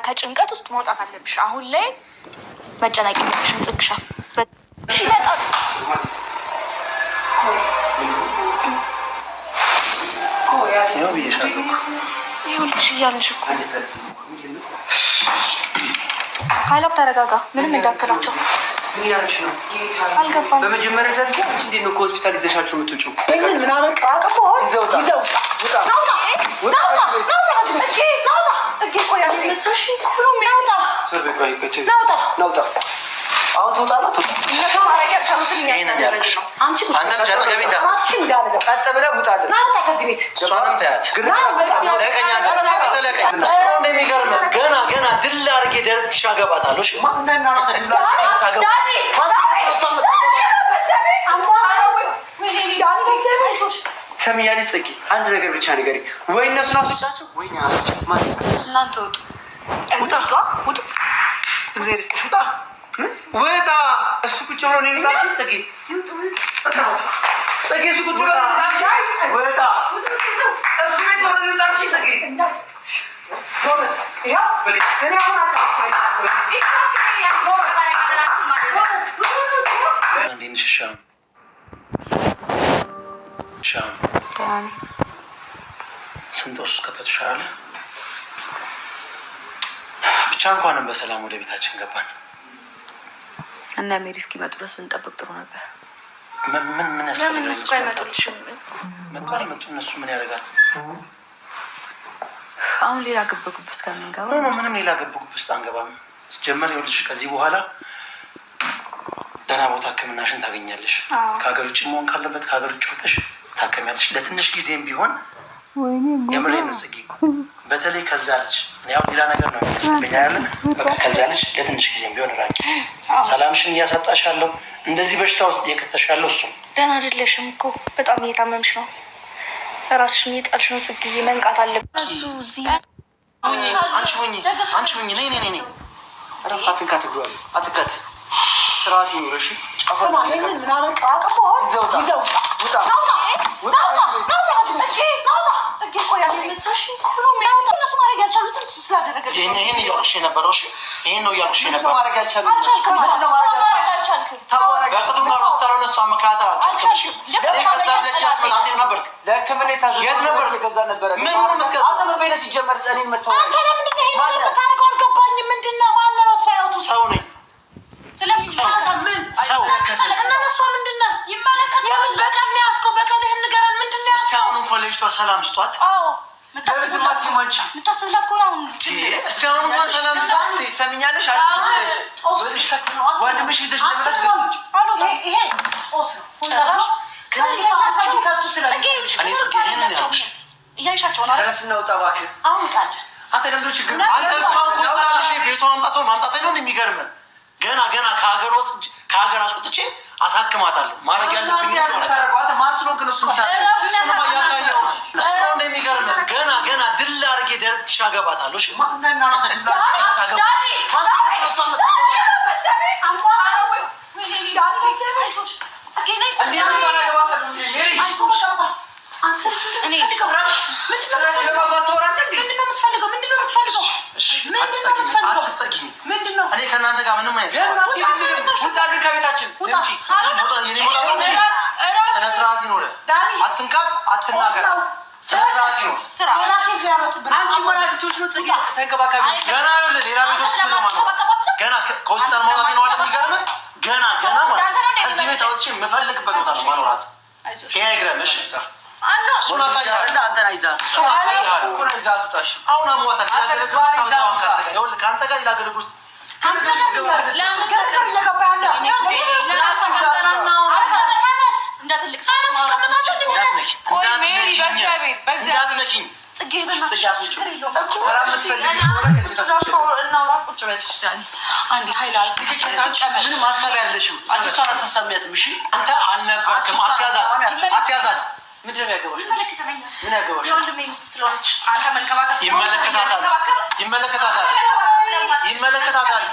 ከጭንቀት ውስጥ መውጣት አለብሽ። አሁን ላይ መጨነቅ የለብሽም ጽግሻ። ይኸውልሽ እያለሽ እኮ ሀይላብ ተረጋጋ። ምንም እንዳትላቸው። አልገባም። በመጀመሪያ ደረጃ እንዴት ነው ከሆስፒታል ይዘሻቸው የምትውጪው? ምናምን ቀራቅፎ ይዘውጣ አሁን ተውጣላት። እነሱ ማረግ ያልቻሉትን አንተ ልጅ አጠገቤ ቀጥ ብለህ ውጣልን። ናውጣ ከዚህ ቤት። እሷንም ተያት። እንደሚገርም ገና ድል አድርጌ ደረትሽ አገባታለሁ። ሰሚያለሽ ጽጌ፣ አንድ ነገር ብቻ ንገሪኝ። ወይ እነሱን አስወጫቸው ወይ እናንተ ውጡ። ውጡ። እግዚአብሔር ይስጥሽ። ውጣ ወጣ። እሱ ቁጭ ብሎ ነው የሚላሽ። ጽጌ እሱ ቁጭ ብሎ ወጣ። እሱ ቤት ነው የሚላሽ። ጽጌ ስንቶስ ከተሻለ ብቻ እንኳንም በሰላም ወደ ቤታችን ገባን። እና ሜሪ እስኪመጡ ድረስ ብንጠብቅ ጥሩ ነበር። ምን ያስፈልጋል? መጡ እነሱ ምን ያደርጋል? አሁን ሌላ ግብግብ ውስጥ ከምንገባ ምንም ሌላ ግብግብ ውስጥ አንገባም። ጀመር ይኸውልሽ፣ ከዚህ በኋላ ደህና ቦታ ሕክምናሽን ታገኛለሽ። ከሀገር ውጭ መሆን ካለበት ከሀገር ውጭ ወጥተሽ ታከሚያለሽ። ለትንሽ ጊዜም ቢሆን የምሬን ነው ጽጌ። በተለይ ከዛ ልጅ ያው ሌላ ነገር ነው የሚያስብኝ ያለን። በቃ ከዛ ልጅ ለትንሽ ጊዜም ቢሆን ራቂ። ሰላምሽን እያሳጣሽ ያለው እንደዚህ በሽታ ውስጥ እየከተሽ ያለው እሱ። ደህና አይደለሽም እኮ በጣም እየታመምሽ ነው። ራስሽን እየጣልሽ ነው ጽጌ። መንቃት አለብን። እሱ እዚህ አንቺ ሁኚ ነይ ረፍ አትንካት፣ ብሏል አትንካት። ስርዓት ይኑርሽ። ምናምን ቀራቅፎ ይዘውጣ ይህን እያልኩሽ የነበረው ይህን ነው እያልኩሽ የነበረው። ስታልሆነ እሷ መከታተል አልቻልክም። ከዛ ለች ያስመጣ እንዴት ነበርክ? የት ነበርክ? ምን ሆነ ምትገዛ? ሲጀመር እኔን መተው ሰው ነኝ ልጅቷ ሰላም ስጧት። ምታስብላት ከሆነ አሁን እስኪ አሁን እንኳን ሰላም ስጧት። ሰሚኛለሽ? ወንድምሽ ይዘሽ እያይሻቸው ቤቷ ማምጣት ነው እንደሚገርም ገና ከሀገር አስወጥቼ አሳክማታለሁ። ማድረግ ያለብኝ እንደሚገርም ገና ድል አድርጌ ደረትሽ አገባታለሁ። እኔ ከእናንተ ጋር ምንም አይነት ከቤታችን ስነ ስርዓት ይኖረ። አትንካት፣ አትናገር። ስነ ስርዓት ይኖር። ገና ሌላ ቤት ውስጥ ነው ማለት ገና ከሆስፒታል መውጣት ነው አለ። የሚገርምህ ገና ማለት እዚህ ቤት አውጥቼ የምፈልግበት ቦታ ነው ማኖራት። ይሄ አይግረምሽ። አሁን አሟታል። ከአንተ ጋር ላገለግል ውስጥ ማሰብ ያለሽም አንተ አልነበርክም። አትያዛት። ምንድን ነው ያገባሽ? ምን ያገባሽ? ይመለከታታል።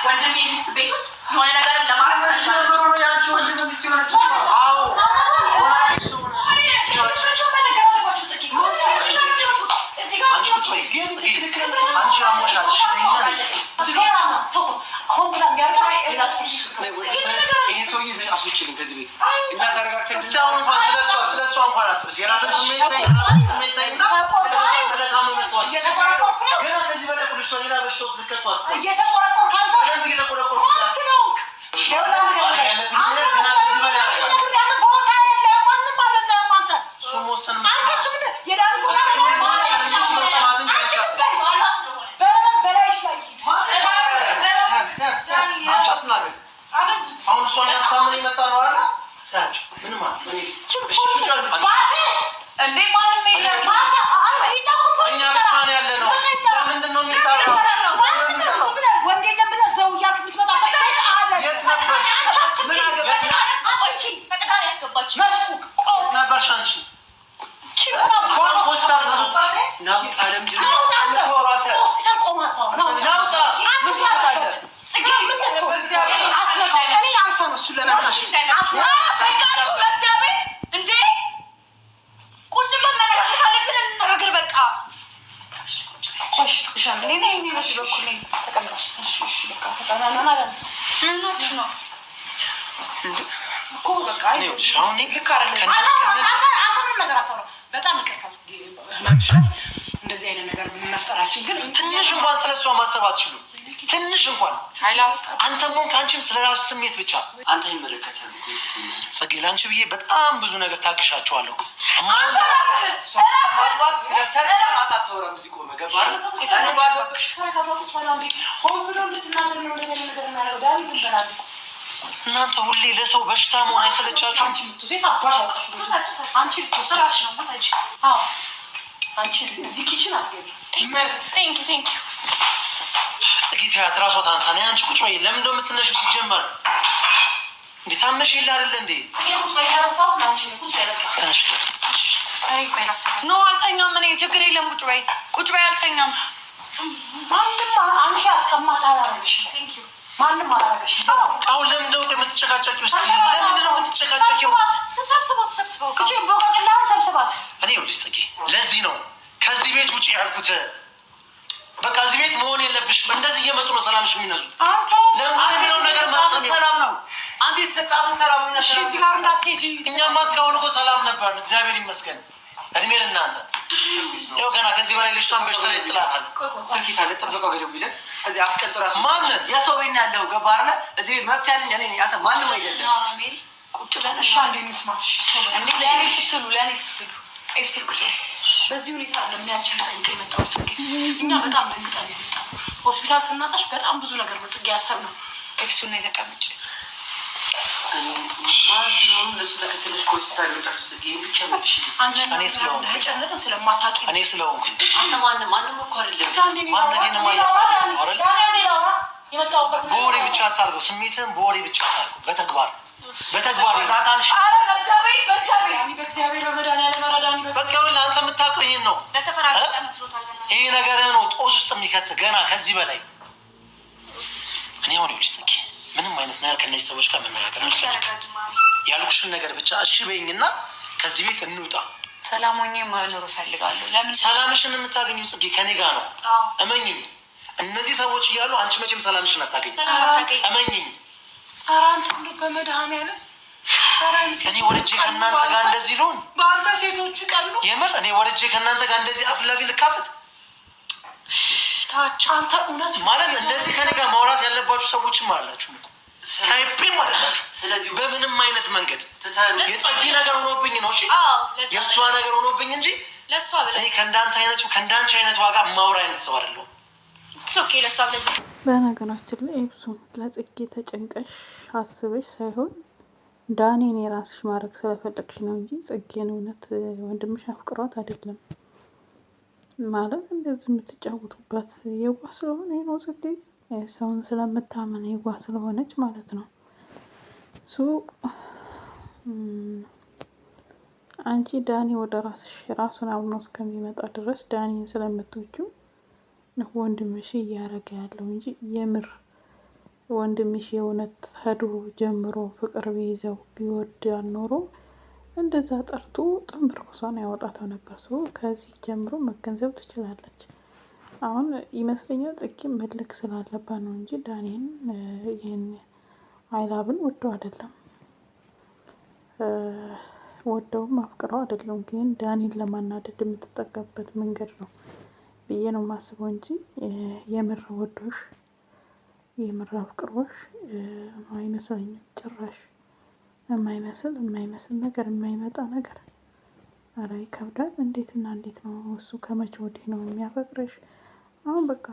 ወንድሜ ሚስት ቤት ውስጥ የሆነ ነገር ለማድረግ ይሄን ሰውዬ አስወጪልኝ ከዚህ ቤት። እኛ ታረጋግተን እስቲ አሁን እንኳን ስለሷ እንኳን አስበሽ የራስን ስሜት ላይ እና ስለታመመ ሰው ገና ከዚህ በላይ ቁልሽ ሌላ በሽታ ውስጥ ልከቷት እየተቆረቆርክ አንተ በደንብ እየተቆረቆርክ ስለሆንክ አሁን እሷን ያስታምን የመጣ ነው አይደል? ታችሁ ምን ማለት ነው? እንዴ ማንም የለም ማታ እኛ ብቻ ነው ያለ ነው። ለምንድን ነው የሚጣራው? ወንድ የለም ብለህ ዘውያት የምትመጣበት ቤት አይደል? የት ነበርሽ? ምን አገባሽ? አንቺ ፈቅዳ ያስገባች ቆጥ ነበርሽ አንቺ ሆስፒታል በጣም ይከፋል። እንደዚህ አይነት ነገር መፍጠራችን ግን ትንሽ እንኳን ስለሷ ማሰብ አትችሉ። ትንሽ እንኳን አንተም ሆንክ አንቺም ስለራስ ስሜት ብቻ አንተ ይመለከታል። ጽጌ ላንቺ ብዬ በጣም ብዙ ነገር ታግሻቸዋለሁ። እናንተ ሁሌ ለሰው በሽታ መሆን አይሰለቻችሁም? አንቺ እዚህ ኪችን አትገቢ። ጽጌ ተያት ራሷ ታንሳ ነው። አንቺ ቁጭ በይ። ለምን እንደው የምትነሺው? ሲጀመር እንዴ ታመሽ የለ አይደለ እንዴ? ኖ አልተኛም። እኔ ችግር የለም። ቁጭ በይ አልተኛም። ማንም አንቺ አስቀማጥ አላረግሽም። ማንም አላረገሽም። አሁን ለምን እንደው የምትጨቃጨቂው? እስቲ ለምንድን ነው የምትጨቃጨቂው? ተሰብስበው ክቺ ቦጋላን ሰብስባት። እኔ ይኸውልሽ ጽጌ ለዚህ ነው ከዚህ ቤት ውጪ ያልኩት። በቃ እዚህ ቤት መሆን የለብሽም። እንደዚህ እየመጡ ነው ሰላምሽ የሚነሱት። ለምን የሚለው ነገር ማሰብ ሰላም ነው። አንተ የተሰጣትን ሰላም ነው። እሺ እዚህ ጋር እንዳትሄጂ። እኛማ እስካሁን እኮ ሰላም ነበር፣ እግዚአብሔር ይመስገን። እድሜ ለእናንተ። ያው ገና ከዚህ በላይ ልጅቷን በሽታ ላይ ጥላታል። ስልኪታ ለጥበቃው ገደው ቢለት እዚህ አስቀጥራ ማን የሰው ቤት ያለው ገባህ አይደል? እዚህ ቤት መብት ያለኝ እኔ ነኝ። አንተ ማንም አይደለም። ሜሪ ቁጭ ብለን እሺ አንዴ እንስማት። እንዴ ለኔ ስትሉ ኤፍሲ ቁጭ በዚህ ሁኔታ ለሚያንችል ጠይቀ የመጣው ጽጌ እኛ በጣም ደንግጠን የመጣው ሆስፒታል ስናጣሽ በጣም ብዙ ነገር በጽጌ ያሰብነው ኤፍሲው ነው የተቀመጭ ማን ስለሆኑ እነሱ ተከትለሽ ሆስፒታል የመጣሽ ጽጌ ብቻ ነሽ። እኔ ስለሆንኩ አይጨነቅም ስለማታውቂ እኔ ስለሆንኩ አንተ ማንም እኮ አይደለም። ማንነቴን ማያሳየው አይደል? የመጣሁበት በወሬ ብቻ አታርገው። ስሜትን በወሬ ብቻ አታርገው። በተግባር ታታልሽ በእግዚአብሔር በመድኃኒዓለም ረዳኒ። በቃ አንተ የምታውቀው ይሄን ነው። ይሄ ነገር ነው ጦስ ውስጥ የሚከት ገና ከዚህ በላይ እኔ አሁን ይኸውልሽ ጽጌ ምንም አይነት ነገር ከእነዚህ ሰዎች ጋር መነጋገር አልፈልግም። ያልኩሽን ነገር ብቻ እሺ በይኝና ከዚህ ቤት እንውጣ። ሰላም ሆኜ መኖር እፈልጋለሁ። ለምን ሰላምሽን የምታገኙ ጽጌ ከኔ ጋር ነው። እመኝኝ። እነዚህ ሰዎች እያሉ አንቺ መቼም ሰላምሽን አታገኝ። እመኝኝ። ኧረ አንተ እንደው በመድኃኒዓለም እኔ ወልጄ ከእናንተ ጋር እንደዚህ ልሆን? በአንተ ሴቶቹ ቀሉ የምር እኔ ወልጄ ከእናንተ ጋር እንደዚህ አፍላፊ ልካፈት? ታች አንተ እውነት ማለት እንደዚህ ከኔ ጋር ማውራት ያለባችሁ ሰዎችም አላችሁ እኮ ታይፔም አላችሁ። ስለዚህ በምንም አይነት መንገድ የጸጊ ነገር ሆኖብኝ ነው። እሺ የእሷ ነገር ሆኖብኝ እንጂ ለእሷ እኔ ከእንዳንቺ አይነት ዋጋ ማውራ አይነት ሰው አይደለሁም። በነገራችን ላይ ኤብሱን ለጽጌ ተጨንቀሽ አስበሽ ሳይሆን ዳኔን የራስሽ ማድረግ ስለፈለግሽ ነው እንጂ ጽጌን እውነት ወንድምሽ አፍቅሯት አይደለም። ማለት እንደዚህ የምትጫወቱበት የዋ ስለሆነ ነው። ጽጌ ሰውን ስለምታመን የዋ ስለሆነች ማለት ነው። አንቺ ዳኒ ወደ ራሱን አምኖ እስከሚመጣ ድረስ ዳኒን ስለምትወጁ ወንድምሽ እያረገ ያለው እንጂ የምር ወንድምሽ የእውነት ከድሮ ጀምሮ ፍቅር ቢይዘው ቢወድ ያልኖሮ እንደዛ ጠርቶ ጥንብርኩሷን ያወጣተው ነበር። ሰው ከዚህ ጀምሮ መገንዘብ ትችላለች። አሁን ይመስለኛል ጽጌ መልክ ስላለባት ነው እንጂ ዳኒን ይህን አይላብን ወደው አይደለም ወደውም አፍቅረው አይደለም፣ ግን ዳኒን ለማናደድ የምትጠቀምበት መንገድ ነው ብዬ ነው የማስበው እንጂ የምር ወዶሽ የምር አፍቅሮሽ አይመስለኝም ጭራሽ። የማይመስል ነገር የማይመጣ ነገር። ኧረ ይከብዳል። እንዴት ነው እሱ ከመቼ ወዲህ ነው የሚያፈቅርሽ? አሁን በቃ